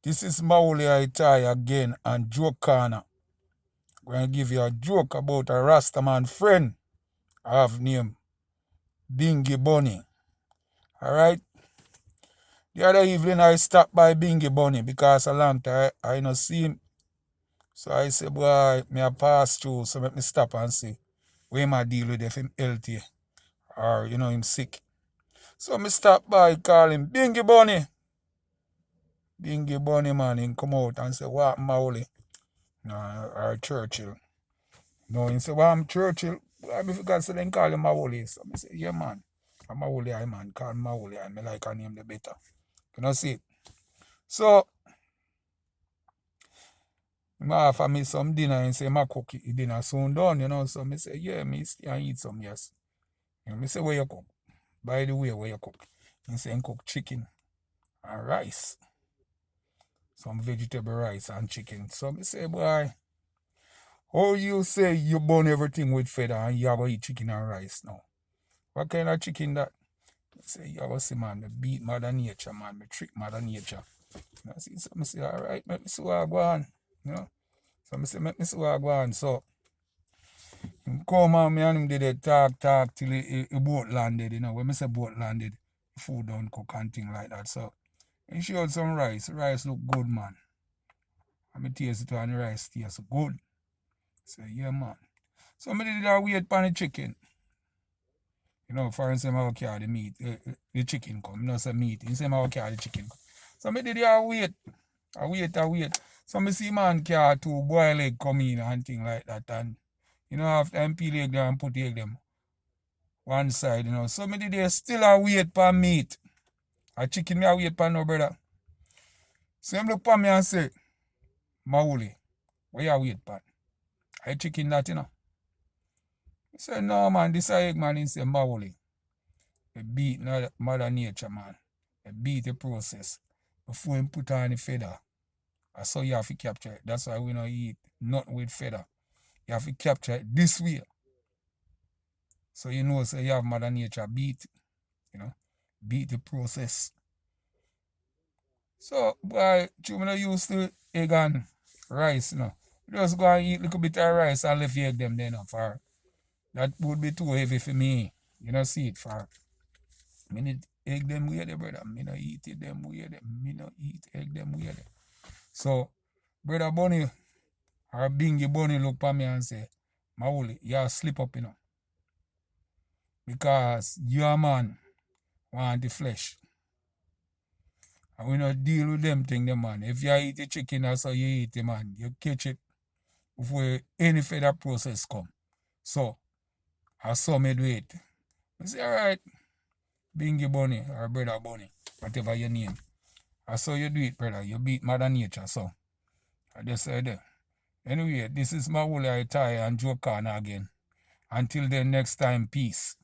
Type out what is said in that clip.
This is Mauli Aitai again and Joke Corner. I'm going to give you a joke about a Rastaman friend I have named Bingy Bunny. Alright? The other evening I stopped by Bingy Bunny because a long time I not see him. So I said, boy, me a pass through, so let me stop and see where my deal with if him healthy or, him sick. So me stop by, call him Bingy Bunny. Bingy Bunny, man, he come out and say, what, Mauli? Or Churchill. No, he said, well, I'm Churchill. I forgot to then call him Mauli. So I say, yeah, man. I'm Mauli, man. Call him Mauli. I like a name the better. You know, see? So, I offer me some dinner and say, my cook dinner soon done, So I say, yeah, me stay and eat some, yes. I say, where you cook? By the way, where you cook? He say, cook chicken and rice. Some vegetable rice and chicken. So I say, boy, how you say you burn everything with feather and you have to eat chicken and rice now? What kind of chicken that? I say, you have to see, man, me beat Mother Nature, man. Me trick Mother Nature. So I say, all right, let me see what I go on. So I say, let me see what I go on. So, come on, me and him did a talk till the boat landed, When I say boat landed, food don't cook and thing like that. So, he showed some rice. The rice look good, man. And I taste it and the rice tastes good. So, yeah, man. So, I did a wait for the chicken. For instance, I carry the meat, the chicken come. Say meat. He say I carry the chicken. So I did a wait. I wait. So I see man carry two boiled egg come in and thing like that. And, after I peel egg them and put egg them one side, So I did still a wait for meat. A chicken me a wait for no brother. So him look for me and say, Mauli, where you wait for? I chicken that, I say, no man, this a egg man. He say, Mauli. They beat Mother Nature, man. They beat the process before you put on the feather. That's how you have to capture it. That's why we don't eat nothing with feather. You have to capture it this way. So so you have Mother Nature beat, beat the process. So, boy, you not used to egg and rice, Just go and eat a little bit of rice and leave egg them there, for that would be too heavy for me. See it, for me need egg them way there, brother. Me no eat it them way there. Me no eat egg them way there. So, brother Bunny or Bingy Bunny look for me and say, Mauli, you slip up, Because your man want the flesh. And we not deal with them thing, man. If you eat the chicken, that's how you eat it, man. You catch it before any further process come. So, I saw me do it. I say, all right, Bingy Bunny or brother Bunny, whatever your name. I saw you do it, brother. You beat Mother Nature, so. I just said, anyway, this is Mauli Aitai and Joke Corner again. Until then, next time, peace.